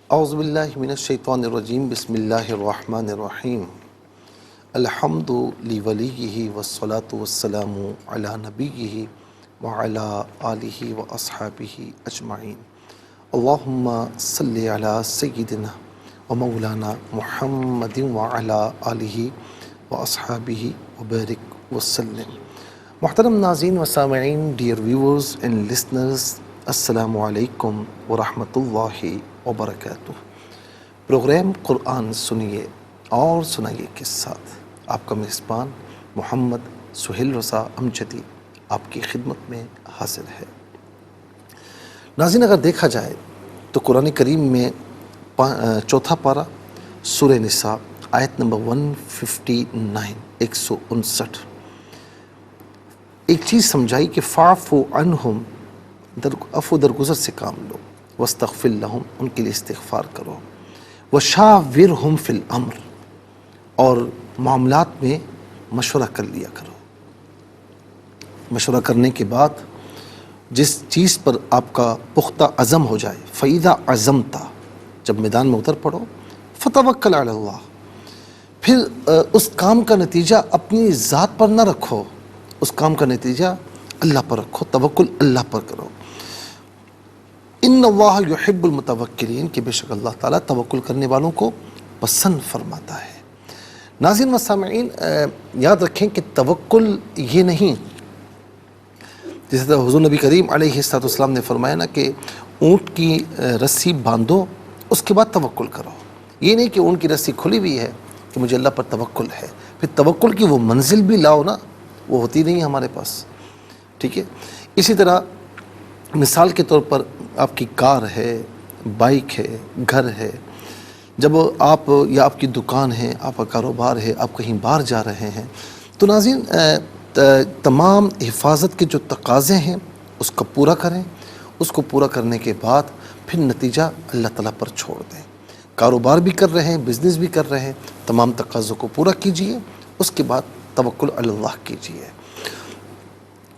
اعوذ باللہ من الشیطان الرجیم بسم اللہ الرحمن الرحیم الحمد لولیہ والصلاة والسلام علی نبیہ وعلی آلہ واصحابہ اجمعین اللہم صلی علی سیدنا ومولانا محمد وعلی آلہ واصحابہ وبارک وسلم۔ محترم ناظرین و سامعین، ڈیئر ویورز اینڈ لسنرز، السلام علیکم ورحمۃ اللہ وبرکاتہ۔ پروگرام قرآن سنیے اور سنائیے کے ساتھ آپ کا میزبان محمد سہیل رضا امجدی آپ کی خدمت میں حاضر ہے۔ ناظرین، اگر دیکھا جائے تو قرآن کریم میں چوتھا پارہ سورہ نساء آیت نمبر 159 159 ایک چیز سمجھائی کہ فاعفو عنہم، عفو درگزر سے کام لو، واستغفر لہم، ان کے لیے استغفار کرو، وشاورہم فی الامر، اور معاملات میں مشورہ کر لیا کرو۔ مشورہ کرنے کے بعد جس چیز پر آپ کا پختہ عزم ہو جائے، فَإِذَا عَزَمْتَ، جب میدان میں اتر پڑو، فَتَوَكَّلْ عَلَى اللَّهِ، پھر اس کام کا نتیجہ اپنی ذات پر نہ رکھو، اس کام کا نتیجہ اللہ پر رکھو، توکل اللہ پر کرو۔ ان اللہ یحب المتوکلین، کہ بے شک اللہ تعالیٰ توکل کرنے والوں کو پسند فرماتا ہے۔ ناظرین و سامعین، یاد رکھیں کہ توکل یہ نہیں، جس طرح حضور نبی کریم علیہ السلام نے فرمایا نا کہ اونٹ کی رسی باندھو، اس کے بعد توکل کرو۔ یہ نہیں کہ اونٹ کی رسی کھلی ہوئی ہے کہ مجھے اللہ پر توکل ہے، پھر توکل کی وہ منزل بھی لاؤ نا، وہ ہوتی نہیں ہمارے پاس، ٹھیک ہے۔ اسی طرح مثال کے طور پر آپ کی کار ہے، بائک ہے، گھر ہے، جب آپ یا آپ کی دکان ہے، آپ کا کاروبار ہے، آپ کہیں باہر جا رہے ہیں، تو ناظرین تمام حفاظت کے جو تقاضے ہیں اس کو پورا کریں، اس کو پورا کرنے کے بعد پھر نتیجہ اللہ تعالیٰ پر چھوڑ دیں۔ کاروبار بھی کر رہے ہیں، بزنس بھی کر رہے ہیں، تمام تقاضوں کو پورا کیجئے، اس کے بعد توکل علی اللہ کیجئے۔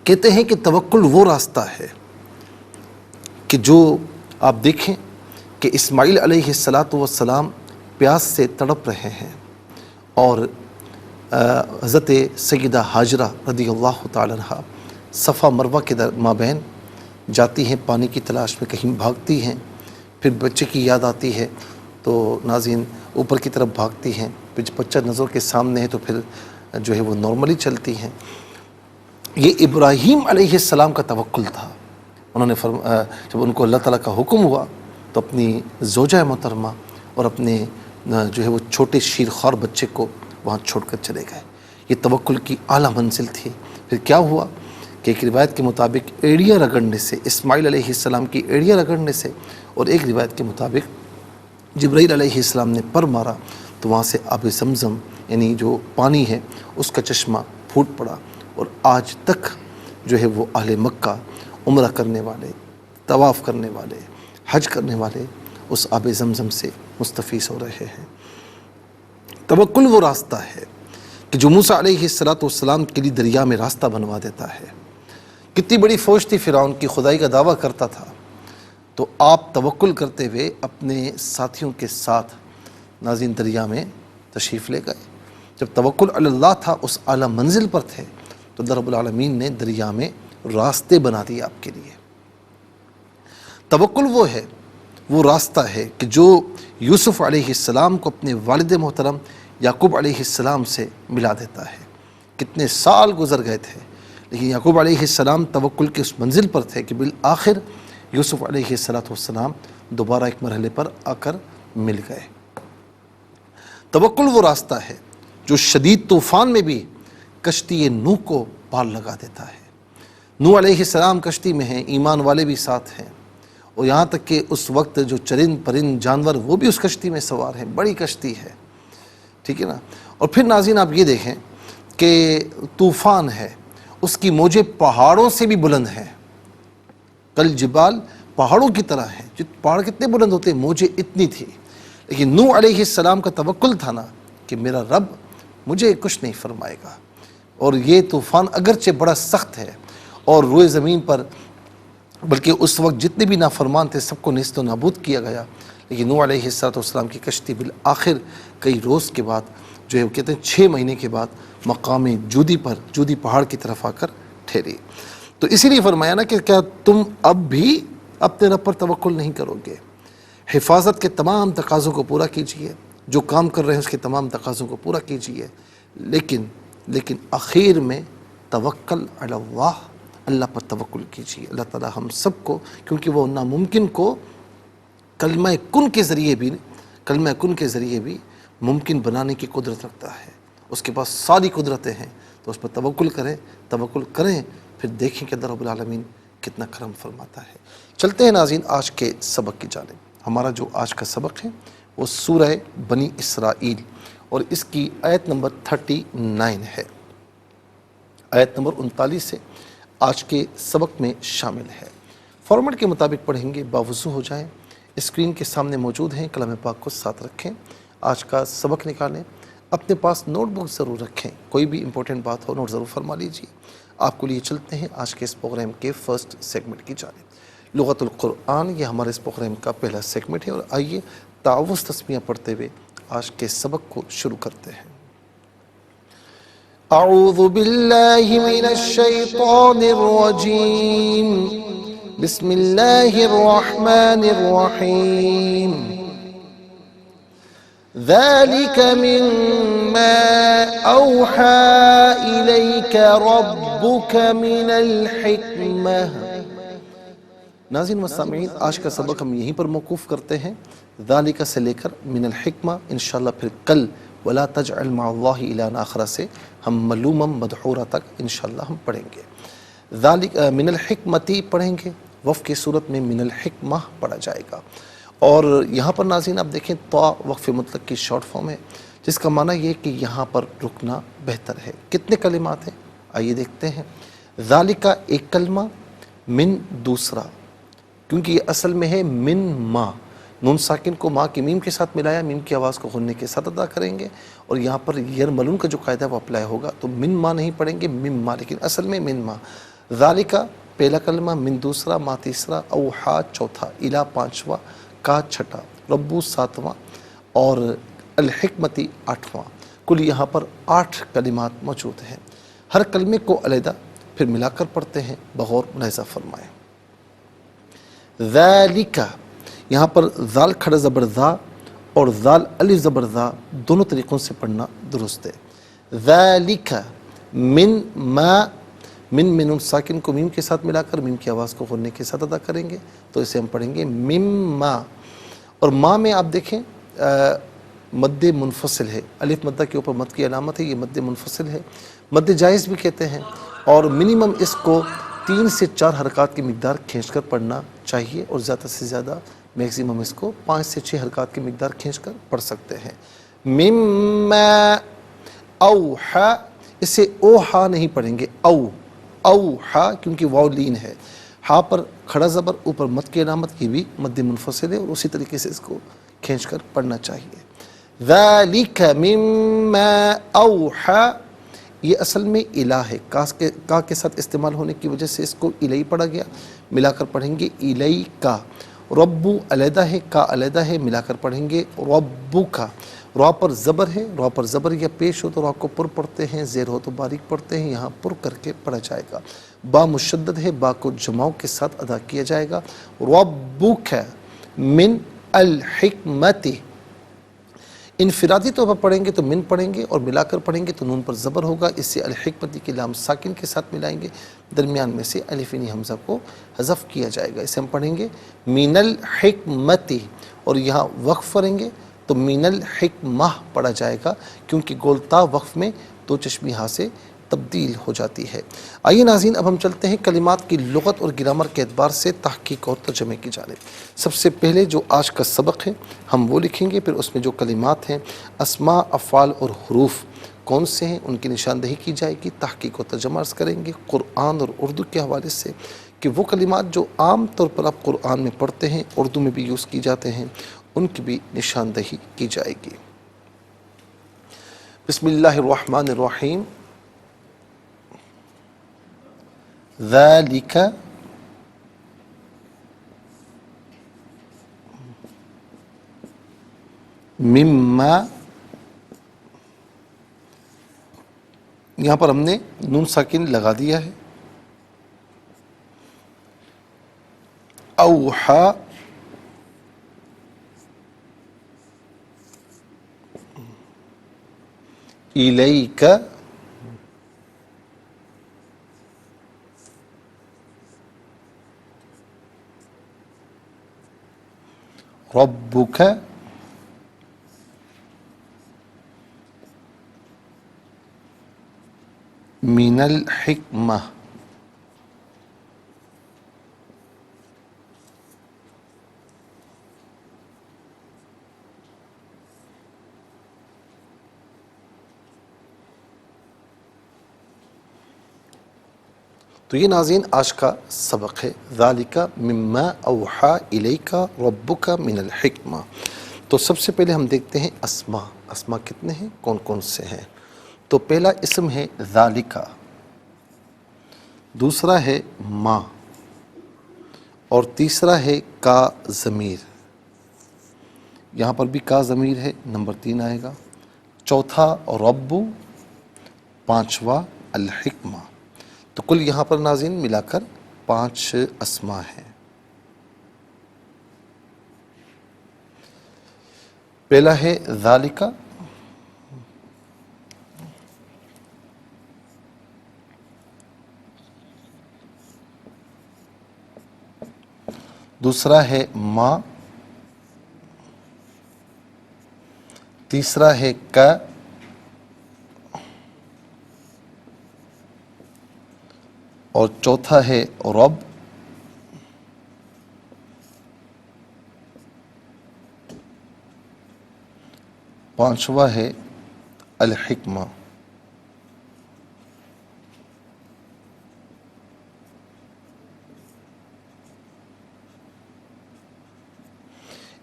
کہتے ہیں کہ توکل وہ راستہ ہے کہ جو آپ دیکھیں کہ اسماعیل علیہ السلام پیاس سے تڑپ رہے ہیں، اور حضرت سیدہ ہاجرہ رضی اللہ تعالیٰ عنہ صفا مروہ کے مابین جاتی ہیں، پانی کی تلاش میں کہیں بھاگتی ہیں، پھر بچے کی یاد آتی ہے تو ناظرین اوپر کی طرف بھاگتی ہیں، پھر جب بچہ نظر کے سامنے ہے تو پھر جو ہے وہ نارملی چلتی ہیں۔ یہ ابراہیم علیہ السلام کا توکل تھا۔ انہوں نے جب ان کو اللہ تعالیٰ کا حکم ہوا تو اپنی زوجہ محترمہ اور اپنے جو ہے وہ چھوٹے شیرخوار بچے کو وہاں چھوڑ کر چلے گئے۔ یہ توکل کی اعلیٰ منزل تھی۔ پھر کیا ہوا کہ ایک روایت کے مطابق ایڑیاں رگڑنے سے، اسماعیل علیہ السلام کی ایڑیاں رگڑنے سے، اور ایک روایت کے مطابق جبرائیل علیہ السلام نے پر مارا تو وہاں سے آب زمزم یعنی جو پانی ہے اس کا چشمہ پھوٹ پڑا، اور آج تک جو ہے وہ اہل مکہ عمرہ کرنے والے، طواف کرنے والے، حج کرنے والے اس آب زمزم سے مستفیض ہو رہے ہیں۔ توکل وہ راستہ ہے کہ جو موسیٰ علیہ السلام کے لیے دریا میں راستہ بنوا دیتا ہے۔ کتنی بڑی فوج تھی، فرعون کی خدائی کا دعویٰ کرتا تھا، تو آپ توکل کرتے ہوئے اپنے ساتھیوں کے ساتھ ناظرین دریا میں تشریف لے گئے۔ جب توکل علی اللہ تھا، اس اعلیٰ منزل پر تھے، تو اللہ رب العالمین نے دریا میں راستے بنا دیے آپ کے لیے۔ توکل وہ ہے، وہ راستہ ہے کہ جو یوسف علیہ السلام کو اپنے والد محترم یعقوب علیہ السلام سے ملا دیتا ہے۔ کتنے سال گزر گئے تھے، لیکن یعقوب علیہ السلام توکل کے اس منزل پر تھے کہ بالآخر یوسف علیہ السلام دوبارہ ایک مرحلے پر آ کر مل گئے۔ توکل وہ راستہ ہے جو شدید طوفان میں بھی کشتی نوح کو پار لگا دیتا ہے۔ نوح علیہ السلام کشتی میں ہیں، ایمان والے بھی ساتھ ہیں، اور یہاں تک کہ اس وقت جو چرند پرند جانور وہ بھی اس کشتی میں سوار ہیں، بڑی کشتی ہے، ٹھیک ہے نا۔ اور پھر ناظرین آپ یہ دیکھیں کہ طوفان ہے، اس کی موجیں پہاڑوں سے بھی بلند ہیں، کل جبال پہاڑوں کی طرح ہیں۔ پہاڑ کتنے بلند ہوتے ہیں، موجیں اتنی تھی، لیکن نوح علیہ السلام کا توکل تھا نا کہ میرا رب مجھے کچھ نہیں فرمائے گا۔ اور یہ طوفان اگرچہ بڑا سخت ہے اور روئے زمین پر بلکہ اس وقت جتنے بھی نافرمان تھے سب کو نیست و نابود کیا گیا، لیکن نوح علیہ السلام کی کشتی بالآخر کئی روز کے بعد جو ہے وہ کہتے ہیں 6 مہینے کے بعد مقام جودی پہاڑ کی طرف آ کر ٹھہری۔ تو اسی لیے فرمایا نا کہ کیا تم اب بھی اپنے رب پر توکل نہیں کرو گے؟ حفاظت کے تمام تقاضوں کو پورا کیجئے، جو کام کر رہے ہیں اس کے تمام تقاضوں کو پورا کیجئے، لیکن اخیر میں توکل علی اللہ، اللہ پر توکل کیجئے۔ اللہ تعالی ہم سب کو، کیونکہ وہ ناممکن کو کلمہ کن کے ذریعے بھی ممکن بنانے کی قدرت رکھتا ہے، اس کے پاس ساری قدرتیں ہیں، تو اس پر توکل کریں، پھر دیکھیں کہ اللہ رب العالمین کتنا کرم فرماتا ہے۔ چلتے ہیں ناظرین آج کے سبق کی جانب۔ ہمارا جو آج کا سبق ہے وہ سورہ بنی اسرائیل اور اس کی آیت نمبر 39 ہے، آیت نمبر 39 سے آج کے سبق میں شامل ہے۔ فارمیٹ کے مطابق پڑھیں گے، باوضو ہو جائیں، اسکرین کے سامنے موجود ہیں، کلام پاک کو ساتھ رکھیں، آج کا سبق نکالیں، اپنے پاس نوٹ بک ضرور رکھیں، کوئی بھی امپورٹنٹ بات ہو نوٹ ضرور فرما لیجیے۔ آپ کو لیے چلتے ہیں آج کے اس پروگرام کے فرسٹ سیگمنٹ کی جانب۔ لغت القرآن یہ ہمارے اس پروگرام کا پہلا سیگمنٹ ہے، اور آئیے تعوذ تسمیہ پڑھتے ہوئے آج کے سبق کو شروع کرتے ہیں۔ اعوذ باللہ من الشیطان الرجیم، بسم اللہ الرحمن الرحیم۔ ذلك مما اوحى الیک ربک من الحکمہ۔ ناظرین و سامعین، آج کا سبق ہم یہیں پر موقوف کرتے ہیں، ذالک سے لے کر من الحکمہ، انشاءاللہ پھر کل ولا تجعل مع اللہ الہا آخر سے ہم ملوما مدحورا تک انشاءاللہ ہم پڑھیں گے۔ ذالک من الحکمتی پڑھیں گے، وقف کی صورت میں من الحکمہ پڑھا جائے گا، اور یہاں پر ناظرین آپ دیکھیں طا وقف مطلق کی شارٹ فارم ہے، جس کا معنی یہ کہ یہاں پر رکنا بہتر ہے۔ کتنے کلمات ہیں آئیے دیکھتے ہیں۔ ذالک ایک کلمہ، من دوسرا، کیونکہ یہ اصل میں ہے من ما، نون ساکن کو ماں کی میم کے ساتھ ملایا، میم کی آواز کو غننے کے ساتھ ادا کریں گے، اور یہاں پر یرملون کا جو قاعدہ ہے وہ اپلائی ہوگا، تو من ما نہیں پڑھیں گے، مم ما، لیکن اصل میں من ما۔ ذالک پہلا کلمہ، من دوسرا، ما تیسرا، اوحا چوتھا، الہ پانچواں، کا چھٹا، ربو ساتواں، اور الحکمتی آٹھواں۔ کل یہاں پر 8 کلمات موجود ہیں۔ ہر کلمے کو علیحدہ پھر ملا کر پڑھتے ہیں، بغور ملاحظہ فرمائیں۔ ذالک، یہاں پر ذال کھڑا زبر ذا اور ذال الف زبر ذا دونوں طریقوں سے پڑھنا درست ہے۔ ذالک من ما، من نون ساکن کو میم کے ساتھ ملا کر میم کی آواز کو غننے کے ساتھ ادا کریں گے، تو اسے ہم پڑھیں گے مما، اور ما میں آپ دیکھیں مد منفصل ہے، الف مدہ کے اوپر مد کی علامت ہے، یہ مد منفصل ہے، مد جائز بھی کہتے ہیں، اور منیمم اس کو 3 سے 4 حرکات کی مقدار کھینچ کر پڑھنا چاہیے، اور زیادہ سے زیادہ میکسیمم اس کو 5 سے 6 حرکات کی مقدار کھینچ کر پڑھ سکتے ہیں۔ مما اوحا، اسے اوحا نہیں پڑھیں گے، اوحا، کیونکہ واو لین ہے، ہا پر کھڑا زبر اوپر مد کی علامت، یہ بھی مد منفصل ہے، اور اسی طریقے سے اس کو کھینچ کر پڑھنا چاہیے۔ ذالک مما اوحا، یہ اصل میں الہ ہے، کا کے ساتھ استعمال ہونے کی وجہ سے اس کو الی پڑھا گیا، ملا کر پڑھیں گے الی کا۔ ربو علیحدہ ہے، کا علیحدہ ہے، ملا کر پڑھیں گے ربو کا۔ را پر زبر ہے، را پر زبر یا پیش ہو تو را کو پر پڑھتے ہیں، زیر ہو تو باریک پڑھتے ہیں، یہاں پر کر کے پڑھا جائے گا۔ با مشدد ہے، با کو جماؤ کے ساتھ ادا کیا جائے گا۔ ربک من الحکمت، انفرادی طور پر پڑھیں گے تو من پڑھیں گے، اور ملا کر پڑھیں گے تو نون پر زبر ہوگا، اس سے الحکمتی کی لام ساکن کے ساتھ ملائیں گے، درمیان میں سے الفینی حمزہ کو حذف کیا جائے گا، اسے ہم پڑھیں گے من الحکمتی، اور یہاں وقف کریں گے تو من الحکمہ پڑھا جائے گا، کیونکہ گولتا وقف میں 2 چشمی ہاں سے تبدیل ہو جاتی ہے۔ آئیے ناظرین اب ہم چلتے ہیں کلمات کی لغت اور گرامر کے اعتبار سے تحقیق اور ترجمے کی جانب۔ سب سے پہلے جو آج کا سبق ہے ہم وہ لکھیں گے، پھر اس میں جو کلمات ہیں، اسماء، افعال اور حروف کون سے ہیں ان کی نشاندہی کی جائے گی، تحقیق و ترجمہ عرض کریں گے قرآن اور اردو کے حوالے سے، کہ وہ کلمات جو عام طور پر آپ قرآن میں پڑھتے ہیں، اردو میں بھی یوز کی جاتے ہیں، ان کی بھی نشاندہی کی جائے گی۔ بسم اللہ الرحمن الرحیم۔ ذالک مما، یہاں پر ہم نے نون ساکن لگا دیا ہے. اوحا، الیک، ربک، من الحکمہ. تو یہ ناظرین آج کا سبق ہے، ذالک مما اوحا الیک ربک من الحکمہ. تو سب سے پہلے ہم دیکھتے ہیں اسما. اسما کتنے ہیں، کون کون سے ہیں؟ تو پہلا اسم ہے ذالک، دوسرا ہے ما، اور تیسرا ہے کا ضمیر. یہاں پر بھی کا ضمیر ہے، نمبر 3 آئے گا. چوتھا رب، پانچواں الحکمہ. تو کل یہاں پر ناظرین ملا کر 5 اسما ہیں. پہلا ہے ذالک، دوسرا ہے ما، تیسرا ہے کا، اور چوتھا ہے رب، پانچواں ہے الحکمہ.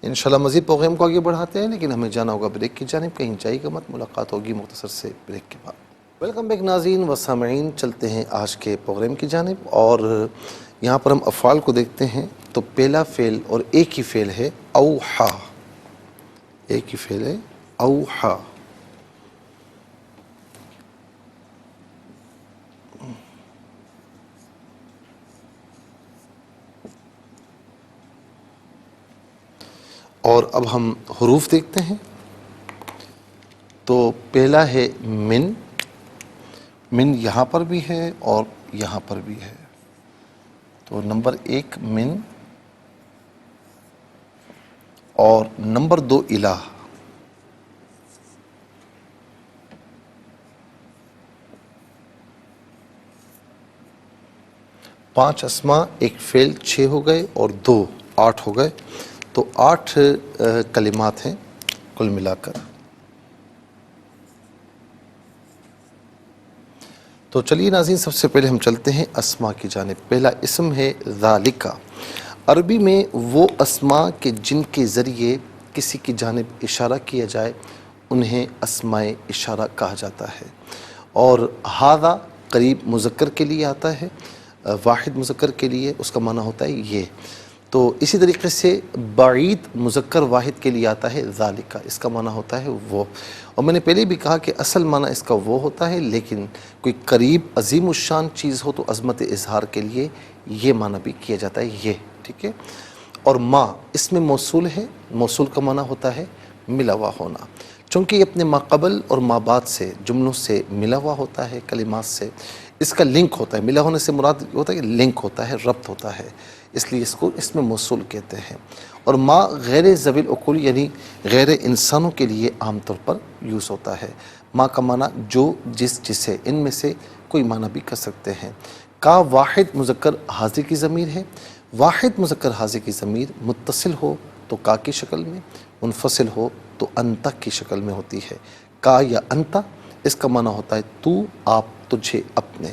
انشاءاللہ مزید پروگرام کو آگے بڑھاتے ہیں، لیکن ہمیں جانا ہوگا بریک کی جانب. کہیں جائے گا مت، ملاقات ہوگی مختصر سے بریک کے بعد. ویلکم بیک ناظرین و سامعین، چلتے ہیں آج کے پروگرام کی جانب. اور یہاں پر ہم افعال کو دیکھتے ہیں. تو پہلا فعل اور ایک ہی فعل ہے اوحا. ایک ہی فعل ہے اوحا. اور اب ہم حروف دیکھتے ہیں. تو پہلا ہے من. من یہاں پر بھی ہے اور یہاں پر بھی ہے. تو نمبر 1 من، اور نمبر 2 الہ. پانچ اسما، ایک فعل، 6 ہو گئے اور 2 8 ہو گئے. تو 8 کلمات ہیں کل ملا کر. تو چلیے ناظرین، سب سے پہلے ہم چلتے ہیں اسما کی جانب. پہلا اسم ہے ذالک. عربی میں وہ اسما کہ جن کے ذریعے کسی کی جانب اشارہ کیا جائے انہیں اسماء اشارہ کہا جاتا ہے. اور ھذا قریب مذکر کے لیے آتا ہے، واحد مذکر کے لیے اس کا معنی ہوتا ہے یہ. تو اسی طریقے سے بعید مذکر واحد کے لیے آتا ہے ذالک، اس کا معنی ہوتا ہے وہ. اور میں نے پہلے بھی کہا کہ اصل معنی اس کا وہ ہوتا ہے، لیکن کوئی قریب عظیم الشان چیز ہو تو عظمت اظہار کے لیے یہ معنی بھی کیا جاتا ہے یہ. ٹھیک ہے. اور ما اس میں موصول ہے. موصول کا معنی ہوتا ہے ملا ہوا ہونا. چونکہ یہ اپنے ما قبل اور ما بعد سے جملوں سے ملا ہوا ہوتا ہے، کلمات سے اس کا لنک ہوتا ہے. ملا ہونے سے مراد ہوتا ہے کہ لنک ہوتا ہے، ربط ہوتا ہے، اس لیے اس کو اس میں موصول کہتے ہیں. اور ما غیر ذوی العقول یعنی غیر انسانوں کے لیے عام طور پر یوز ہوتا ہے. ما کا معنی جو، جس، جسے، ان میں سے کوئی معنی بھی کر سکتے ہیں. کا واحد مذکر حاضر کی ضمیر ہے. واحد مذکر حاضر کی ضمیر متصل ہو تو کا کی شکل میں، منفصل ہو تو انت کی شکل میں ہوتی ہے. کا یا انت اس کا معنی ہوتا ہے تو، آپ، تجھے، اپنے.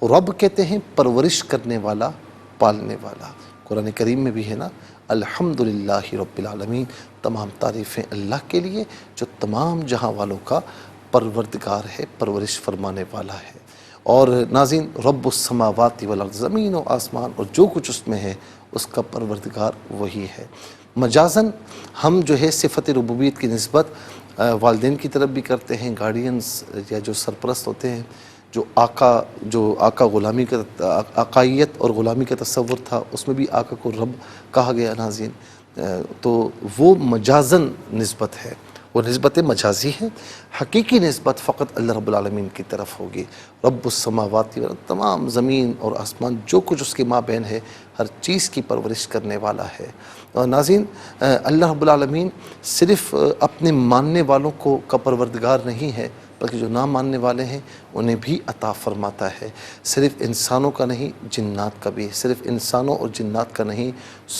رب کہتے ہیں پرورش کرنے والا، پالنے والا. قرآن کریم میں بھی ہے نا، الحمدللہ رب العالمین، تمام تعریفیں اللہ کے لیے جو تمام جہاں والوں کا پروردگار ہے، پرورش فرمانے والا ہے. اور ناظرین رب السماوات والارض، زمین و آسمان اور جو کچھ اس میں ہے اس کا پروردگار وہی ہے۔ مجازن ہم جو ہے صفت ربوبیت کی نسبت والدین کی طرف بھی کرتے ہیں، گارڈینز یا جو سرپرست ہوتے ہیں، جو آقا غلامی کا آقائیت اور غلامی کا تصور تھا، اس میں بھی آقا کو رب کہا گیا ناظرین، تو وہ مجازن نسبت ہے، وہ نسبت مجازی ہے۔ حقیقی نسبت فقط اللہ رب العالمین کی طرف ہوگی۔ رب السماوات والارض، تمام زمین اور آسمان جو کچھ اس کے مابین ہے، ہر چیز کی پرورش کرنے والا ہے۔ اور ناظرین اللہ رب العالمین صرف اپنے ماننے والوں کا پروردگار نہیں ہے، بلکہ جو نہ ماننے والے ہیں انہیں بھی عطا فرماتا ہے۔ صرف انسانوں کا نہیں، جنات کا بھی، صرف انسانوں اور جنات کا نہیں،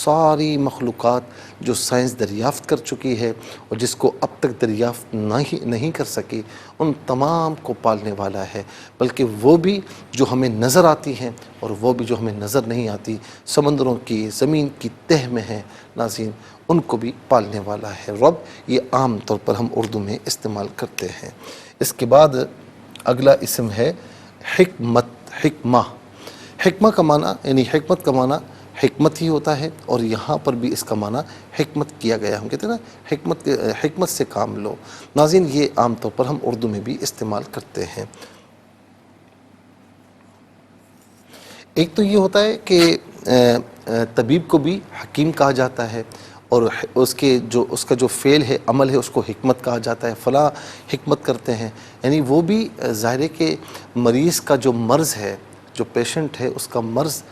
ساری مخلوقات جو سائنس دریافت کر چکی ہے اور جس کو اب تک دریافت نہیں کر سکی، ان تمام کو پالنے والا ہے۔ بلکہ وہ بھی جو ہمیں نظر آتی ہیں اور وہ بھی جو ہمیں نظر نہیں آتی، سمندروں کی، زمین کی تہہ میں ہیں ناظرین، ان کو بھی پالنے والا ہے رب۔ یہ عام طور پر ہم اردو میں استعمال کرتے ہیں۔ اس کے بعد اگلا اسم ہے حکمت، حکمہ۔ حکمہ کا معنی یعنی حکمت کا معنی حکمت ہی ہوتا ہے، اور یہاں پر بھی اس کا معنی حکمت کیا گیا۔ ہم کہتے ہیں نا حکمت سے کام لو۔ ناظرین یہ عام طور پر ہم اردو میں بھی استعمال کرتے ہیں۔ ایک تو یہ ہوتا ہے کہ طبیب کو بھی حکیم کہا جاتا ہے، اور اس کا جو فعل ہے، عمل ہے، اس کو حکمت کہا جاتا ہے، فلاں حکمت کرتے ہیں۔ یعنی وہ بھی ظاہر ہے کہ مریض کا جو مرض ہے، جو پیشنٹ ہے، اس کا مرض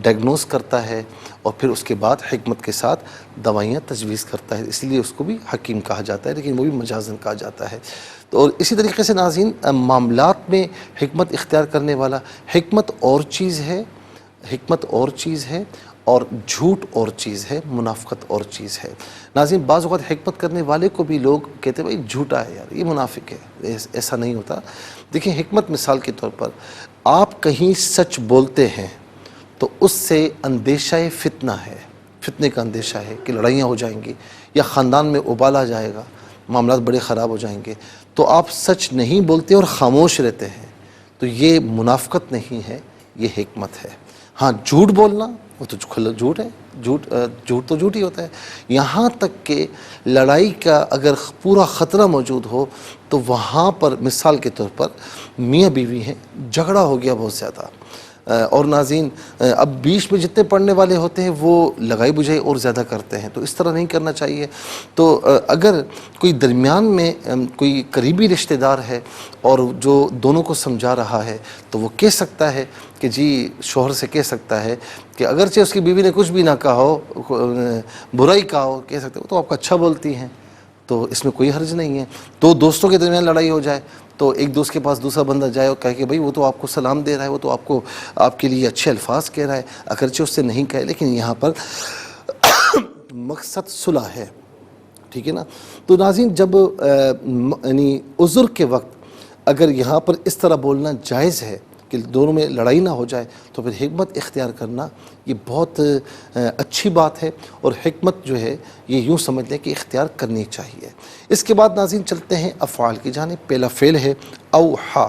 ڈائگنوز کرتا ہے، اور پھر اس کے بعد حکمت کے ساتھ دوائیاں تجویز کرتا ہے، اس لیے اس کو بھی حکیم کہا جاتا ہے، لیکن وہ بھی مجازن کہا جاتا ہے۔ تو اور اسی طریقے سے ناظرین معاملات میں حکمت اختیار کرنے والا، حکمت اور چیز ہے، حکمت اور چیز ہے، اور جھوٹ اور چیز ہے، منافقت اور چیز ہے۔ ناظرین بعض اوقات حکمت کرنے والے کو بھی لوگ کہتے ہیں بھائی جھوٹا ہے یار، یہ منافق ہے، ایسا نہیں ہوتا۔ دیکھیں حکمت مثال کے طور پر آپ کہیں سچ بولتے ہیں تو اس سے اندیشہ فتنہ ہے، فتنے کا اندیشہ ہے کہ لڑائیاں ہو جائیں گی یا خاندان میں ابال آ جائے گا، معاملات بڑے خراب ہو جائیں گے، تو آپ سچ نہیں بولتے اور خاموش رہتے ہیں، تو یہ منافقت نہیں ہے، یہ حکمت ہے۔ ہاں جھوٹ بولنا وہ تو کھلا جھوٹ ہے، جھوٹ تو جھوٹ ہی ہوتا ہے۔ یہاں تک کہ لڑائی کا اگر پورا خطرہ موجود ہو تو وہاں پر مثال کے طور پر میاں بیوی ہیں، جھگڑا ہو گیا بہت زیادہ، اور ناظرین اب بیچ میں جتنے پڑھنے والے ہوتے ہیں وہ لگائی بجھائی اور زیادہ کرتے ہیں، تو اس طرح نہیں کرنا چاہیے۔ تو اگر کوئی درمیان میں کوئی قریبی رشتہ دار ہے اور جو دونوں کو سمجھا رہا ہے، تو وہ کہہ سکتا ہے کہ جی، شوہر سے کہہ سکتا ہے کہ اگرچہ اس کی بیوی نے کچھ بھی نہ کہا ہو، برائی کہا ہو، کہہ سکتے ہو تو آپ کو اچھا بولتی ہیں، تو اس میں کوئی حرج نہیں ہے۔ دو دوستوں کے درمیان لڑائی ہو جائے تو ایک دوست کے پاس دوسرا بندہ جائے اور کہے کہ بھائی وہ تو آپ کو سلام دے رہا ہے، وہ تو آپ کے لیے اچھے الفاظ کہہ رہا ہے، اگرچہ اس سے نہیں کہے، لیکن یہاں پر مقصد صلح ہے، ٹھیک ہے نا۔ تو ناظرین جب یعنی عذر کے وقت اگر یہاں پر اس طرح بولنا جائز ہے کہ دونوں میں لڑائی نہ ہو جائے، تو پھر حکمت اختیار کرنا یہ بہت اچھی بات ہے، اور حکمت جو ہے یہ یوں سمجھ لیں کہ اختیار کرنی چاہیے۔ اس کے بعد ناظرین چلتے ہیں افعال کی جانب۔ پہلا فعل ہے اوحا۔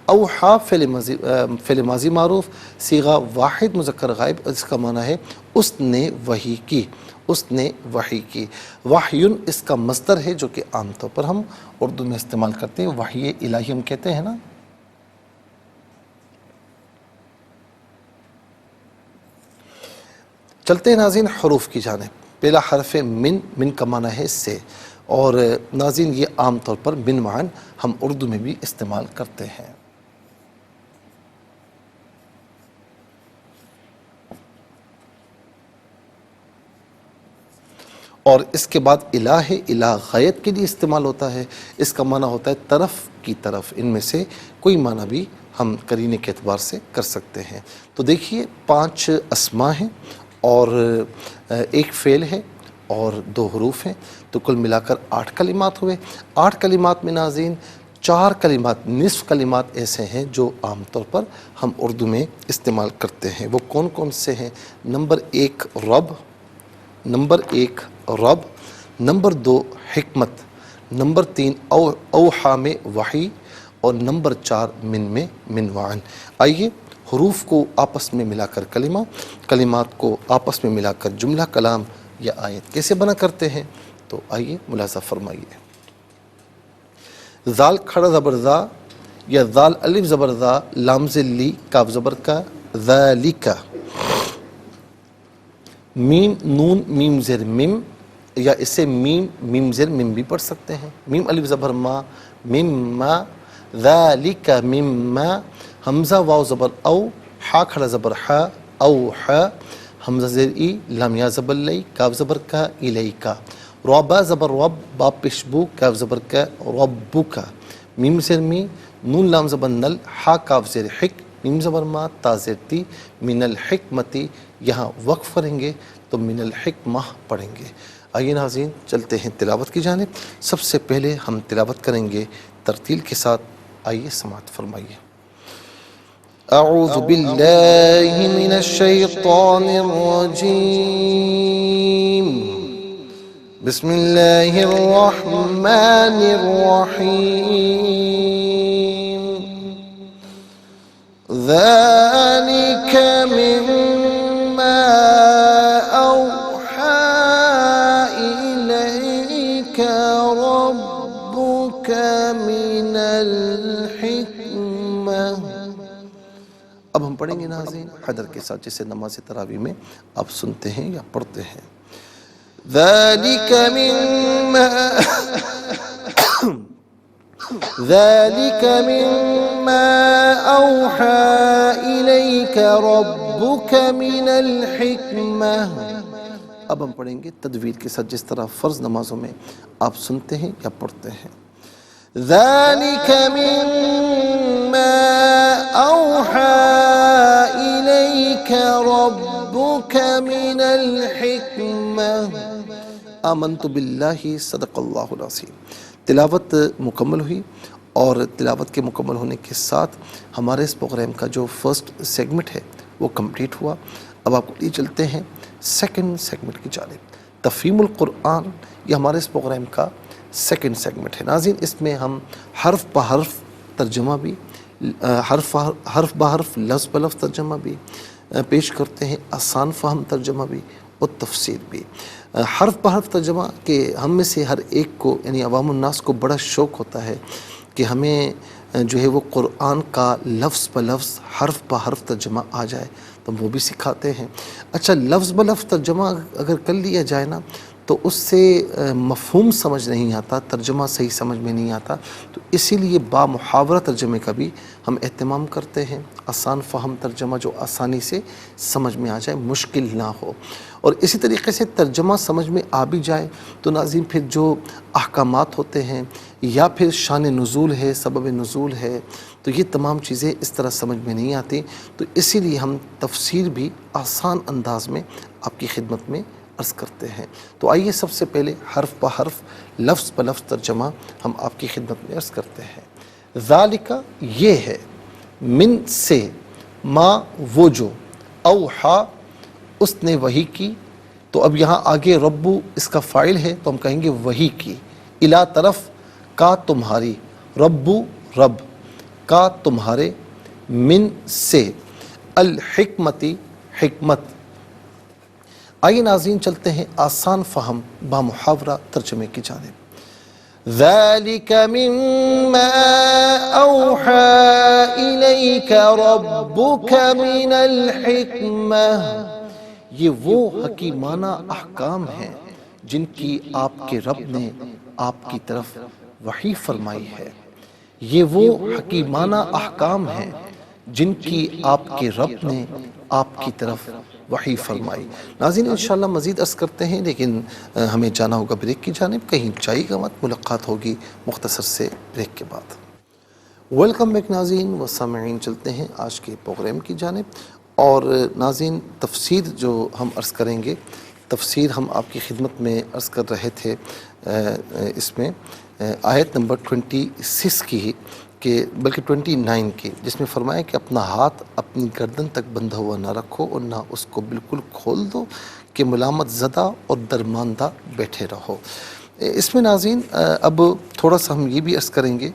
اوحا فعل ماضی معروف، صیغہ واحد مذکر غائب، اس کا معنی ہے اس نے وحی کی، اس نے وحی کی۔ وحیٌ اس کا مصدر ہے جو کہ عام طور پر ہم اردو میں استعمال کرتے ہیں، وحی الہی ہم کہتے ہیں نا۔ چلتے ہیں ناظرین حروف کی جانب۔ پہلا حرف من کا معنی ہے سے، اور ناظرین یہ عام طور پر من معن ہم اردو میں بھی استعمال کرتے ہیں۔ اور اس کے بعد الہ ہے، الہ غایت کے لیے استعمال ہوتا ہے، اس کا معنی ہوتا ہے طرف کی طرف، ان میں سے کوئی معنی بھی ہم قرینے کے اعتبار سے کر سکتے ہیں۔ تو دیکھیے 5 اسماء ہیں اور ایک فعل ہے اور 2 حروف ہیں، تو کل ملا کر 8 کلمات ہوئے۔ 8 کلمات میں ناظرین 4 کلمات، نصف کلمات ایسے ہیں جو عام طور پر ہم اردو میں استعمال کرتے ہیں۔ وہ کون کون سے ہیں؟ نمبر 1 رب، نمبر 1 رب، نمبر 2 حکمت، نمبر 3 اوحا میں وحی، اور نمبر 4 من میں من وعن۔ آئیے حروف کو آپس میں ملا کر کلمہ، کلمات کو آپس میں ملا کر جملہ کلام یا آیت کیسے بنا کرتے ہیں، تو آئیے ملاحظہ فرمائیے۔ ذال کھڑا زبر ذا یا ذال الف زبر ذا، لام زل لی، کاف زبر کا، ذالکا۔ میم نون میم زیر مم، یا اسے میم میم زیر مم بھی پڑھ سکتے ہیں۔ میم الف زبر ما، مما، ذالک مما، حمزہ واو زبر او، حا کھڑا زبر حا، او حا، حمزہ زیر ای، لام یا زبر لی، کاف زبر کا، الیکا۔ ربا زبر رب، با پشبو، کاف زبر کا، ربکا۔ میم زیر می، نون لام زبر نل، حا کاف زیر حک، میم زبر ما، تا زیر تی، من الحکمتی، یہاں وقف کریں گے تو من الحکمہ پڑھیں گے۔ آئیے ناظرین چلتے ہیں تلاوت کی جانب۔ سب سے پہلے ہم تلاوت کریں گے ترتیل کے ساتھ، آئیے سماعت فرمائیے۔ اعوذ باللہ من الشیطان الرجیم، بسم اللہ الرحمن الرحیم۔ ذالک مما اوحی الیک ربک من الحکمہ۔ اب ہم پڑھیں گے ناظرین حیدر کے ساتھ، جسے نماز تراویح میں آپ سنتے ہیں یا پڑھتے ہیں۔ ذالک مما اوحی الیک ربک من الحکمہ۔ اب ہم پڑھیں گے تدویر کے ساتھ، جس طرح فرض نمازوں میں آپ سنتے ہیں یا پڑھتے ہیں۔ ذالک مما اوحی الیک ربک من الحکمہ۔ آمنت باللہ، صدق اللہ العظیم۔ تلاوت مکمل ہوئی، اور تلاوت کے مکمل ہونے کے ساتھ ہمارے اس پروگرام کا جو فرسٹ سیگمنٹ ہے وہ کمپلیٹ ہوا۔ اب آپ کو لیے چلتے ہیں سیکنڈ سیگمنٹ کی جانب۔ تفہیم القرآن یہ ہمارے اس پروگرام کا سیکنڈ سیگمنٹ ہے۔ ناظرین اس میں ہم حرف بحرف ترجمہ بھی، حرف بحرف لفظ بلفظ ترجمہ بھی پیش کرتے ہیں، آسان فہم ترجمہ بھی اور تفسیر بھی۔ حرف بحرف ترجمہ کہ ہم میں سے ہر ایک کو، یعنی عوام الناس کو بڑا شوق ہوتا ہے کہ ہمیں جو ہے وہ قرآن کا لفظ بلفظ حرف بحرف ترجمہ آ جائے، تو وہ بھی سکھاتے ہیں۔ اچھا لفظ بلفظ ترجمہ اگر کر لیا جائے نا تو اس سے مفہوم سمجھ نہیں آتا، ترجمہ صحیح سمجھ میں نہیں آتا، تو اسی لیے با محاورہ ترجمے کا بھی ہم اہتمام کرتے ہیں، آسان فہم ترجمہ جو آسانی سے سمجھ میں آ جائے، مشکل نہ ہو۔ اور اسی طریقے سے ترجمہ سمجھ میں آ بھی جائے تو ناظرین پھر جو احکامات ہوتے ہیں یا پھر شان نزول ہے، سبب نزول ہے، تو یہ تمام چیزیں اس طرح سمجھ میں نہیں آتی، تو اسی لیے ہم تفسیر بھی آسان انداز میں آپ کی خدمت میں عرض کرتے ہیں۔ تو آئیے سب سے پہلے حرف بحرف لفظ بلفظ ترجمہ ہم آپ کی خدمت میں عرض کرتے ہیں۔ ذالک یہ ہے، من سے، ما وہ جو، اوحا اس نے وحی کی، تو اب یہاں آگے ربو اس کا فاعل ہے تو ہم کہیں گے وحی کی، الا طرف، کا تمہاری، ربو رب، کا تمہارے، من سے، الحکمتی حکمت۔ آئیے ناظرین چلتے ہیں آسان فہم با محاورہ ترجمے کی جانب۔ ذالک مما اوحی الیک ربک من الحکمہ۔ یہ وہ حکیمانہ احکام ہیں جن کی آپ کے رب نے آپ کی طرف وحی فرمائی ہے۔ یہ وہ حکیمانہ احکام ہیں جن کی آپ کے رب نے آپ کی طرف وحی فرمائی۔ ناظرین انشاءاللہ مزید عرض کرتے ہیں، لیکن ہمیں جانا ہوگا بریک کی جانب، کہیں جائیے گا مت، ملاقات ہوگی مختصر سے بریک کے بعد۔ ویلکم بیک ناظرین و سامعین، چلتے ہیں آج کے پروگرام کی جانب، اور ناظرین تفسیر جو ہم عرض کریں گے، تفسیر ہم آپ کی خدمت میں عرض کر رہے تھے اس میں آیت نمبر 26 کی ہی، کہ بلکہ 29 کی، جس میں فرمایا کہ اپنا ہاتھ اپنی گردن تک بندھا ہوا نہ رکھو اور نہ اس کو بالکل کھول دو کہ ملامت زدہ اور درماندہ بیٹھے رہو۔ اس میں ناظرین اب تھوڑا سا ہم یہ بھی عرض کریں گے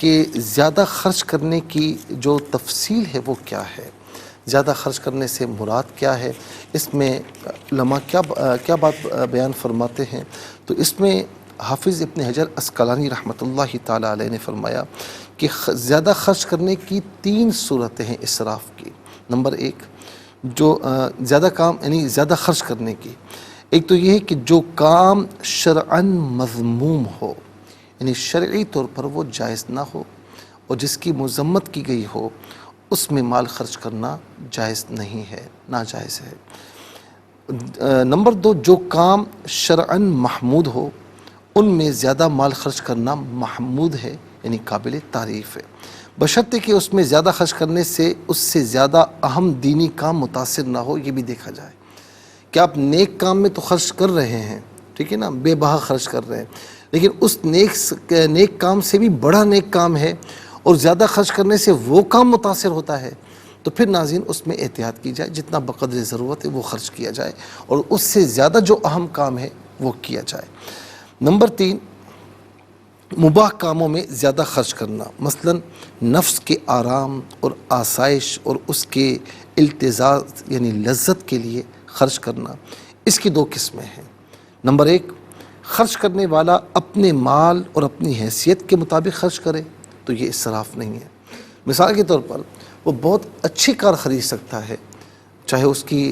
کہ زیادہ خرچ کرنے کی جو تفصیل ہے وہ کیا ہے، زیادہ خرچ کرنے سے مراد کیا ہے، اس میں علماء کیا بات بیان فرماتے ہیں۔ تو اس میں حافظ ابن حجر عسقلانی رحمۃ اللہ تعالیٰ علیہ نے فرمایا کہ زیادہ خرچ کرنے کی 3 صورتیں ہیں اسراف کی۔ نمبر 1 جو زیادہ کام یعنی زیادہ خرچ کرنے کی، ایک تو یہ ہے کہ جو کام شرعاً مذموم ہو، یعنی شرعی طور پر وہ جائز نہ ہو اور جس کی مذمت کی گئی ہو، اس میں مال خرچ کرنا جائز نہیں ہے، ناجائز ہے۔ نمبر 2 جو کام شرعاً محمود ہو، ان میں زیادہ مال خرچ کرنا محمود ہے، یعنی قابل تعریف ہے، بشرطے کہ اس میں زیادہ خرچ کرنے سے اس سے زیادہ اہم دینی کام متاثر نہ ہو۔ یہ بھی دیکھا جائے کہ آپ نیک کام میں تو خرچ کر رہے ہیں، ٹھیک ہے نا، بے بہا خرچ کر رہے ہیں، لیکن اس نیک کام سے بھی بڑا نیک کام ہے اور زیادہ خرچ کرنے سے وہ کام متاثر ہوتا ہے، تو پھر ناظرین اس میں احتیاط کی جائے، جتنا بقدر ضرورت ہے وہ خرچ کیا جائے اور اس سے زیادہ جو اہم کام ہے وہ کیا جائے۔ نمبر 3 مباح کاموں میں زیادہ خرچ کرنا، مثلا نفس کے آرام اور آسائش اور اس کے التذاذ یعنی لذت کے لیے خرچ کرنا۔ اس کی 2 قسمیں ہیں۔ نمبر 1 خرچ کرنے والا اپنے مال اور اپنی حیثیت کے مطابق خرچ کرے تو یہ اسراف نہیں ہے۔ مثال کے طور پر وہ بہت اچھی کار خرید سکتا ہے، چاہے اس کی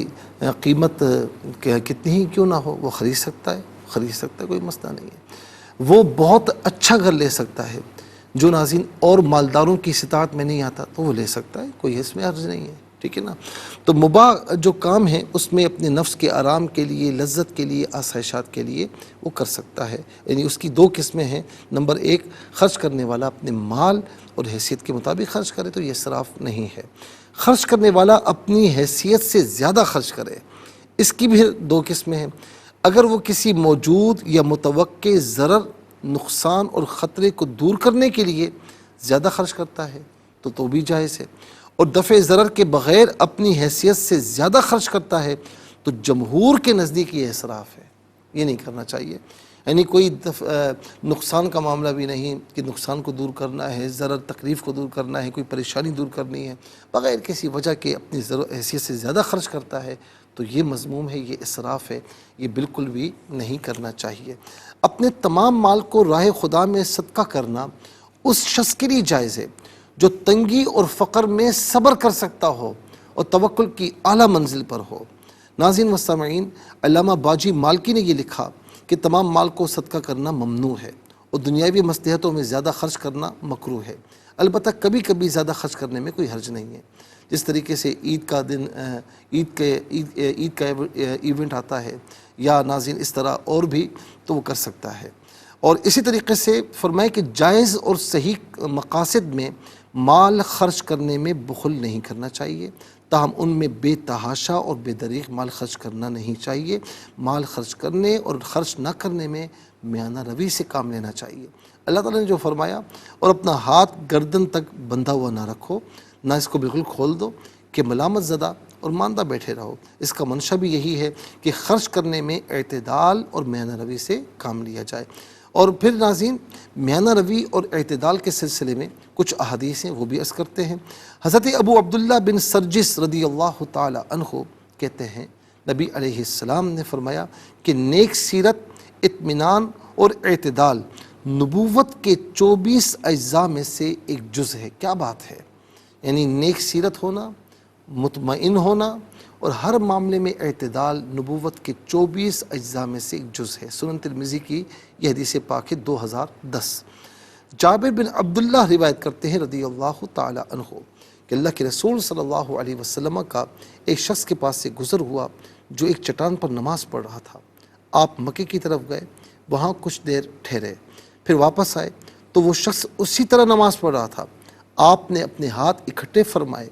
قیمت کتنی ہی کیوں نہ ہو، وہ خرید سکتا ہے، کوئی مسئلہ نہیں ہے۔ وہ بہت اچھا گھر لے سکتا ہے، جو ناظرین اور مالداروں کی استطاعت میں نہیں آتا تو وہ لے سکتا ہے، کوئی اس میں حرج نہیں ہے، ٹھیک ہے نا۔ تو مباح جو کام ہے اس میں اپنے نفس کے آرام کے لیے، لذت کے لیے، آسائشات کے لیے وہ کر سکتا ہے، یعنی اس کی 2 قسمیں ہیں۔ نمبر 1 خرچ کرنے والا اپنے مال اور حیثیت کے مطابق خرچ کرے تو یہ اسراف نہیں ہے۔ خرچ کرنے والا اپنی حیثیت سے زیادہ خرچ کرے، اس کی بھی 2 قسمیں ہیں۔ اگر وہ کسی موجود یا متوقع ضرر، نقصان اور خطرے کو دور کرنے کے لیے زیادہ خرچ کرتا ہے تو بھی جائز ہے، اور دفع ضرر کے بغیر اپنی حیثیت سے زیادہ خرچ کرتا ہے تو جمہور کے نزدیک یہ اسراف ہے، یہ نہیں کرنا چاہیے۔ یعنی کوئی نقصان کا معاملہ بھی نہیں کہ نقصان کو دور کرنا ہے، ضرر تکلیف کو دور کرنا ہے، کوئی پریشانی دور کرنی ہے، بغیر کسی وجہ کے اپنی حیثیت سے زیادہ خرچ کرتا ہے تو یہ مذموم ہے، یہ اسراف ہے، یہ بالکل بھی نہیں کرنا چاہیے۔ اپنے تمام مال کو راہ خدا میں صدقہ کرنا اس شخص کے لیے جائز ہے جو تنگی اور فقر میں صبر کر سکتا ہو اور توکل کی اعلیٰ منزل پر ہو۔ ناظرین و سامعین، علامہ باجی مالکی نے یہ لکھا کہ تمام مال کو صدقہ کرنا ممنوع ہے اور دنیاوی مصلحتوں میں زیادہ خرچ کرنا مکروہ ہے، البتہ کبھی کبھی زیادہ خرچ کرنے میں کوئی حرج نہیں ہے۔ جس طریقے سے عید کا دن عید کا ایونٹ آتا ہے یا ناظرین اس طرح اور بھی تو وہ کر سکتا ہے۔ اور اسی طریقے سے فرمائے کہ جائز اور صحیح مقاصد میں مال خرچ کرنے میں بخل نہیں کرنا چاہیے، تاہم ان میں بے تحاشا اور بے دریغ مال خرچ کرنا نہیں چاہیے۔ مال خرچ کرنے اور خرچ نہ کرنے میں میانہ روی سے کام لینا چاہیے۔ اللہ تعالیٰ نے جو فرمایا، اور اپنا ہاتھ گردن تک بندھا ہوا نہ رکھو، نہ اس کو بالکل کھول دو کہ ملامت زدہ اور ماندہ بیٹھے رہو۔ اس کا منشا بھی یہی ہے کہ خرچ کرنے میں اعتدال اور میانہ روی سے کام لیا جائے۔ اور پھر ناظرین میانہ روی اور اعتدال کے سلسلے میں کچھ احادیث ہیں وہ بھی عرض کرتے ہیں۔ حضرت ابو عبداللہ بن سرجس رضی اللہ تعالی عنہ کہتے ہیں، نبی علیہ السلام نے فرمایا کہ نیک سیرت، اطمینان اور اعتدال نبوت کے 24 اجزاء میں سے ایک جز ہے۔ کیا بات ہے، یعنی نیک سیرت ہونا، مطمئن ہونا اور ہر معاملے میں اعتدال نبوت کے 24 اجزاء میں سے ایک جز ہے۔ سنن ترمذی کی یہ حدیث پاک ہے 2010۔ جابر بن عبداللہ روایت کرتے ہیں رضی اللہ تعالی عنہ کہ اللہ کے رسول صلی اللہ علیہ وسلم کا ایک شخص کے پاس سے گزر ہوا جو ایک چٹان پر نماز پڑھ رہا تھا۔ آپ مکے کی طرف گئے، وہاں کچھ دیر ٹھہرے، پھر واپس آئے تو وہ شخص اسی طرح نماز پڑھ رہا تھا۔ آپ نے اپنے ہاتھ اکٹھے فرمائے،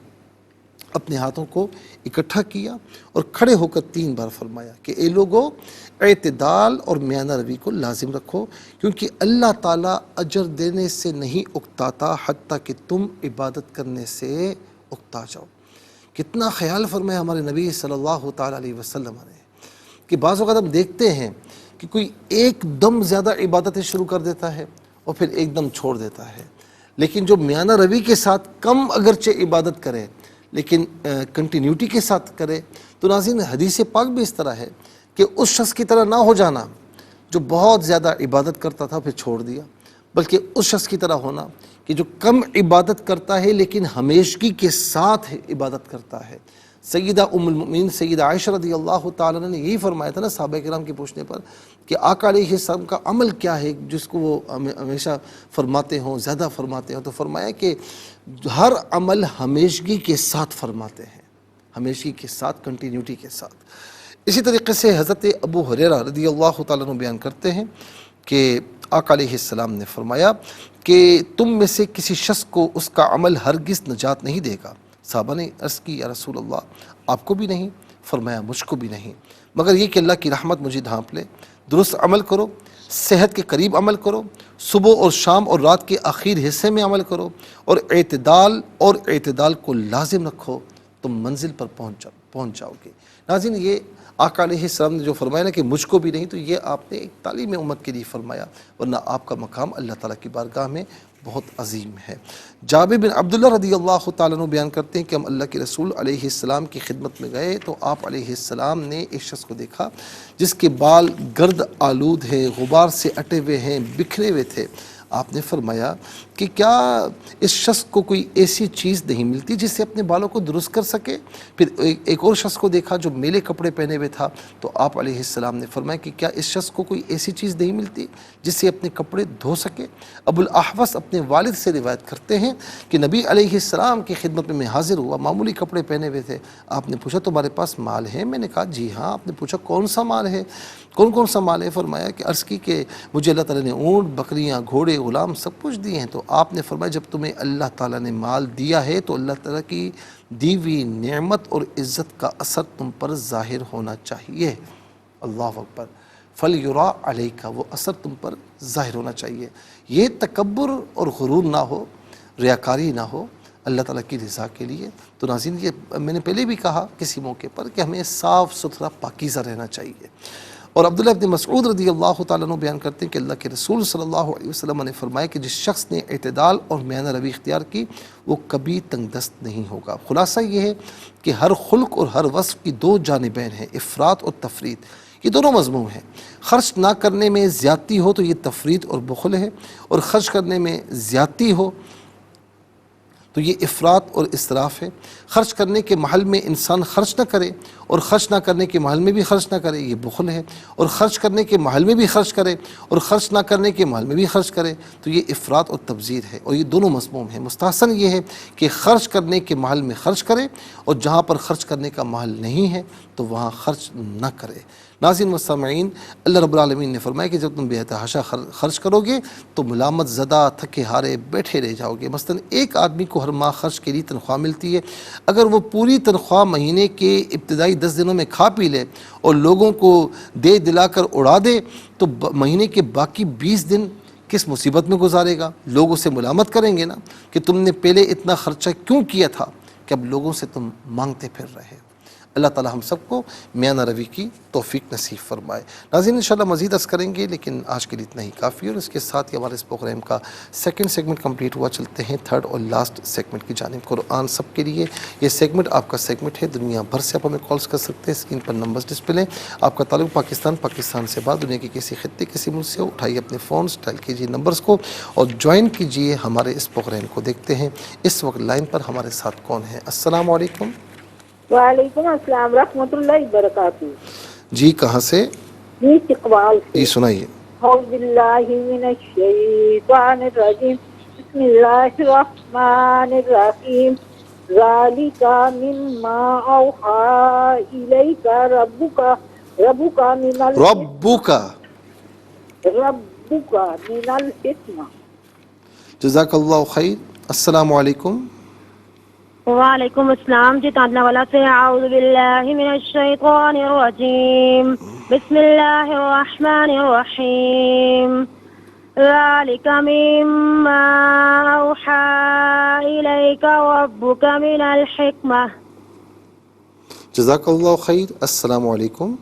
اپنے ہاتھوں کو اکٹھا کیا اور کھڑے ہو کر 3 بار فرمایا کہ اے لوگو، اعتدال اور میانہ روی کو لازم رکھو، کیونکہ اللہ تعالیٰ اجر دینے سے نہیں اکتاتا حتیٰ کہ تم عبادت کرنے سے اکتا جاؤ۔ کتنا خیال فرمایا ہمارے نبی صلی اللہ تعالیٰ علیہ وسلم نے کہ بعض اوقات ہم دیکھتے ہیں کہ کوئی ایک دم زیادہ عبادتیں شروع کر دیتا ہے اور پھر ایک دم چھوڑ دیتا ہے، لیکن جو میانہ روی کے ساتھ کم اگرچہ عبادت کرے لیکن کنٹینیوٹی کے ساتھ کرے، تو ناظرین حدیث پاک بھی اس طرح ہے کہ اس شخص کی طرح نہ ہو جانا جو بہت زیادہ عبادت کرتا تھا پھر چھوڑ دیا، بلکہ اس شخص کی طرح ہونا کہ جو کم عبادت کرتا ہے لیکن ہمیشگی کے ساتھ عبادت کرتا ہے۔ سیدہ ام المؤمنین سیدہ عائشہ رضی اللہ تعالیٰ عنہ نے یہی فرمایا تھا نا صحابہ کرام کے پوچھنے پر کہ آقا علیہ السلام کا عمل کیا ہے جس کو وہ ہمیشہ فرماتے ہوں، زیادہ فرماتے ہوں، تو فرمایا کہ ہر عمل ہمیشگی کے ساتھ فرماتے ہیں، ہمیشگی کے ساتھ، کنٹینیوٹی کے ساتھ۔ اسی طریقے سے حضرت ابو ہریرہ رضی اللہ تعالیٰ عنہ بیان کرتے ہیں کہ آقا علیہ السلام نے فرمایا کہ تم میں سے کسی شخص کو اس کا عمل ہرگز نجات نہیں دے گا۔ صحابہ نے عرض کی یا رسول اللہ آپ کو بھی نہیں؟ فرمایا مجھ کو بھی نہیں، مگر یہ کہ اللہ کی رحمت مجھے ڈھانپ لے۔ درست عمل کرو، صحت کے قریب عمل کرو، صبح اور شام اور رات کے آخر حصے میں عمل کرو، اور اعتدال کو لازم رکھو، تم منزل پر پہنچ جاؤ گے۔ ناظرین یہ آقا علیہ السلام نے جو فرمایا نا کہ مجھ کو بھی نہیں، تو یہ آپ نے ایک تعلیم امت کے لیے فرمایا، ورنہ آپ کا مقام اللہ تعالیٰ کی بارگاہ میں بہت عظیم ہے۔ جابر بن عبداللہ رضی اللہ تعالیٰ عنہ بیان کرتے ہیں کہ ہم اللہ کے رسول علیہ السلام کی خدمت میں گئے تو آپ علیہ السلام نے ایک شخص کو دیکھا جس کے بال گرد آلود ہیں، غبار سے اٹے ہوئے ہیں، بکھرے ہوئے تھے۔ آپ نے فرمایا کہ کیا اس شخص کو کوئی ایسی چیز نہیں ملتی جس سے اپنے بالوں کو درست کر سکے؟ پھر ایک اور شخص کو دیکھا جو میلے کپڑے پہنے ہوئے تھا، تو آپ علیہ السلام نے فرمایا کہ کیا اس شخص کو کوئی ایسی چیز نہیں ملتی جس سے اپنے کپڑے دھو سکے؟ ابو الاحوص اپنے والد سے روایت کرتے ہیں کہ نبی علیہ السلام کی خدمت میں حاضر ہوا، معمولی کپڑے پہنے ہوئے تھے۔ آپ نے پوچھا تمہارے پاس مال ہے؟ میں نے کہا جی ہاں۔ آپ نے پوچھا کون سا مال ہے؟ کون سا مال ہے؟ فرمایا کہ عرض کی کہ مجھے اللہ تعالیٰ نے اونٹ، بکریاں، گھوڑے، غلام سب کچھ دیے ہیں۔ تو آپ نے فرمایا جب تمہیں اللہ تعالیٰ نے مال دیا ہے تو اللہ تعالیٰ کی دی ہوئی نعمت اور عزت کا اثر تم پر ظاہر ہونا چاہیے۔ اللہ اکبر۔ فَلْيُرَا عَلَيْكَ، وہ اثر تم پر ظاہر ہونا چاہیے۔ یہ تکبر اور غرور نہ ہو، ریاکاری نہ ہو، اللہ تعالیٰ کی رضا کے لیے۔ تو ناظرین یہ میں نے پہلے بھی کہا کسی موقع پر کہ ہمیں صاف ستھرا پاکیزہ رہنا چاہیے۔ اور عبداللہ ابن مسعود رضی اللہ تعالیٰ عنہ بیان کرتے ہیں کہ اللہ کے رسول صلی اللہ علیہ وسلم نے فرمایا کہ جس شخص نے اعتدال اور میانہ روی اختیار کی وہ کبھی تنگ دست نہیں ہوگا۔ خلاصہ یہ ہے کہ ہر خلق اور ہر وصف کی دو جانبین ہیں، افراط اور تفریط، یہ دونوں مضمون ہیں۔ خرچ نہ کرنے میں زیادتی ہو تو یہ تفریط اور بخل ہے، اور خرچ کرنے میں زیادتی ہو تو یہ افراط اور اسراف ہے۔ خرچ کرنے کے محل میں انسان خرچ نہ کرے اور خرچ نہ کرنے کے محل میں بھی خرچ نہ کرے، یہ بخل ہے، اور خرچ کرنے کے محل میں بھی خرچ کرے اور خرچ نہ کرنے کے محل میں بھی خرچ کرے تو یہ افراط اور تبذیر ہے، اور یہ دونوں مضموم ہیں۔ مستحسن یہ ہے کہ خرچ کرنے کے محل میں خرچ کرے اور جہاں پر خرچ کرنے کا محل نہیں ہے تو وہاں خرچ نہ کرے۔ ناظرین و سامعین، اللہ رب العالمین نے فرمایا کہ جب تم بے تحاشا خرچ کرو گے تو ملامت زدہ، تھکے ہارے بیٹھے رہ جاؤ گے۔ مثلاً ایک آدمی کو ہر ماہ خرچ کے لیے تنخواہ ملتی ہے، اگر وہ پوری تنخواہ مہینے کے ابتدائی 10 دنوں میں کھا پی لے اور لوگوں کو دے دلا کر اڑا دے تو مہینے کے باقی 20 دن کس مصیبت میں گزارے گا؟ لوگ اسے ملامت کریں گے نا کہ تم نے پہلے اتنا خرچہ کیوں کیا تھا کہ اب لوگوں سے تم مانگتے پھر رہے ہو۔ اللہ تعالی ہم سب کو میانہ روی کی توفیق نصیب فرمائے۔ ناظرین انشاءاللہ مزید عرض کریں گے لیکن آج کے لیے اتنا ہی کافی ہے، اور اس کے ساتھ ہی ہمارے اس پروگرام کا سیکنڈ سیگمنٹ کمپلیٹ ہوا۔ چلتے ہیں تھرڈ اور لاسٹ سیگمنٹ کی جانب۔ قرآن سب کے لیے یہ سیگمنٹ آپ کا سیگمنٹ ہے، دنیا بھر سے آپ ہمیں کالز کر سکتے ہیں، اسکرین پر نمبرز ڈسپلے۔ آپ کا تعلق پاکستان سے بعد دنیا کے کسی خطے کسی ملک سے ہو، اٹھائیے اپنے فونز، ڈائل کیجیے نمبرز کو اور جوائن کیجیے ہمارے اس پروگرام کو۔ دیکھتے ہیں اس وقت لائن پر ہمارے ساتھ کون ہے۔ السلام علیکم۔ وعلیکم السلام ورحمۃ اللہ وبرکاتہ۔ جی کہاں سے؟ جی اقبال سے۔ جی سنائیے۔ اعوذ باللہ من الشیطان الرجیم، بسم اللہ الرحمن الرحیم، ذالک مما اوحی الیک ربک من الحکمہ۔ جزاک اللہ خیر۔ السلام علیکم۔ وعلیکم السلام۔ جی تانتنا والا سے اعوذ باللہ من الشیطان الرجیم، بسم اللہ الرحمن الرحیم، ذالک مما اوحی الیک ربک من الحکمہ۔ جزاک اللہ خیر۔ السلام علیکم۔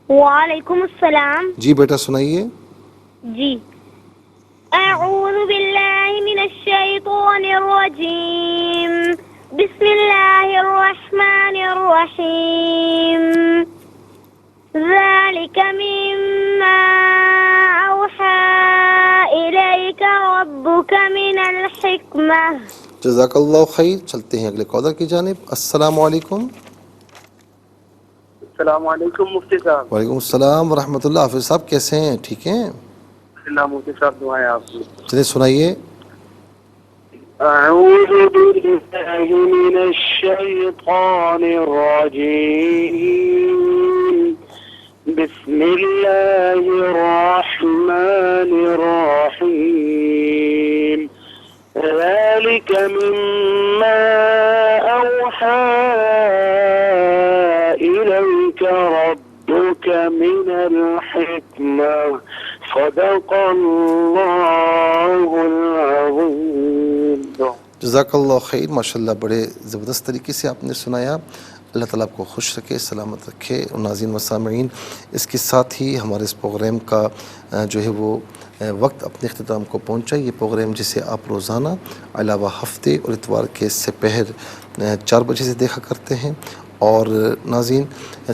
وعلیکم السلام۔ جی بیٹا سنائیے۔ جی أعوذ بالله من الشيطان الرجيم بسم الله الرحمن الرحيم ذلك مما أوحى إليك ربك من الحكمة. جزاک اللہ خیر. چلتے ہیں اگلے کالر کی جانب. السلام علیکم. السلام علیکم مفتی صاحب. وعلیکم السلام ورحمۃ اللہ. حافظ صاحب کیسے ہیں؟ ٹھیک ہیں؟ اللہ مفتی صاحب دعائیں آپ کی. چلیے سنائیے. اعوذ باللہ من الشیطان الرجیم بسم اللہ الرحمن الرحیم ذلك مما أوحى إليك ربك من الحكمة صدق الله العظيم. جزاک اللہ خیر. ماشاء اللہ بڑے زبردست طریقے سے آپ نے سنایا. اللہ تعالیٰ آپ کو خوش رکھے، سلامت رکھے. اور ناظرین و سامعین، اس کے ساتھ ہی ہمارے اس پروگرام کا جو ہے وہ وقت اپنے اختتام کو پہنچا. یہ پروگرام جسے آپ روزانہ علاوہ ہفتے اور اتوار کے سپہر 4 بجے سے دیکھا کرتے ہیں، اور ناظرین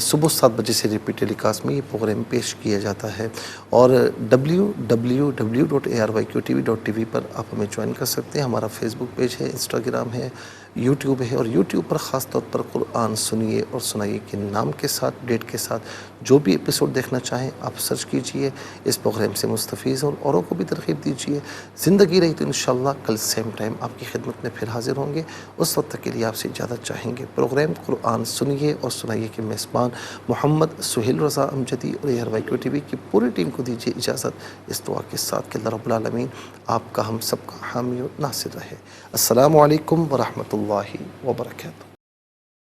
صبح 7 بجے سے ریپیٹ ٹیلی کاسٹ میں یہ پروگرام پیش کیا جاتا ہے. اور www.arYQTV.tv پر آپ ہمیں جوائن کر سکتے ہیں. ہمارا فیس بک پیج ہے، انسٹاگرام ہے، یوٹیوب ہے. اور یوٹیوب پر خاص طور پر قرآن سنیے اور سنائیے کے نام کے ساتھ، ڈیٹ کے ساتھ جو بھی ایپیسوڈ دیکھنا چاہیں آپ سرچ کیجئے. اس پروگرام سے مستفیض اور اوروں کو بھی ترغیب دیجئے. زندگی رہی تو انشاءاللہ کل سیم ٹائم آپ کی خدمت میں پھر حاضر ہوں گے. اس وقت تک کے لیے آپ سے اجازت چاہیں گے. پروگرام قرآن سنیے اور سنائیے کے میزبان محمد سہیل رضا امجدی اور ARYQTV کی پوری ٹیم کو دیجیے اجازت، اس دعا کے ساتھ کہ اللہ رب العالمین آپ کا ہم سب کا حامی و ناصر رہے. السلام علیکم ورحمۃ اللہ وبرکاتہ.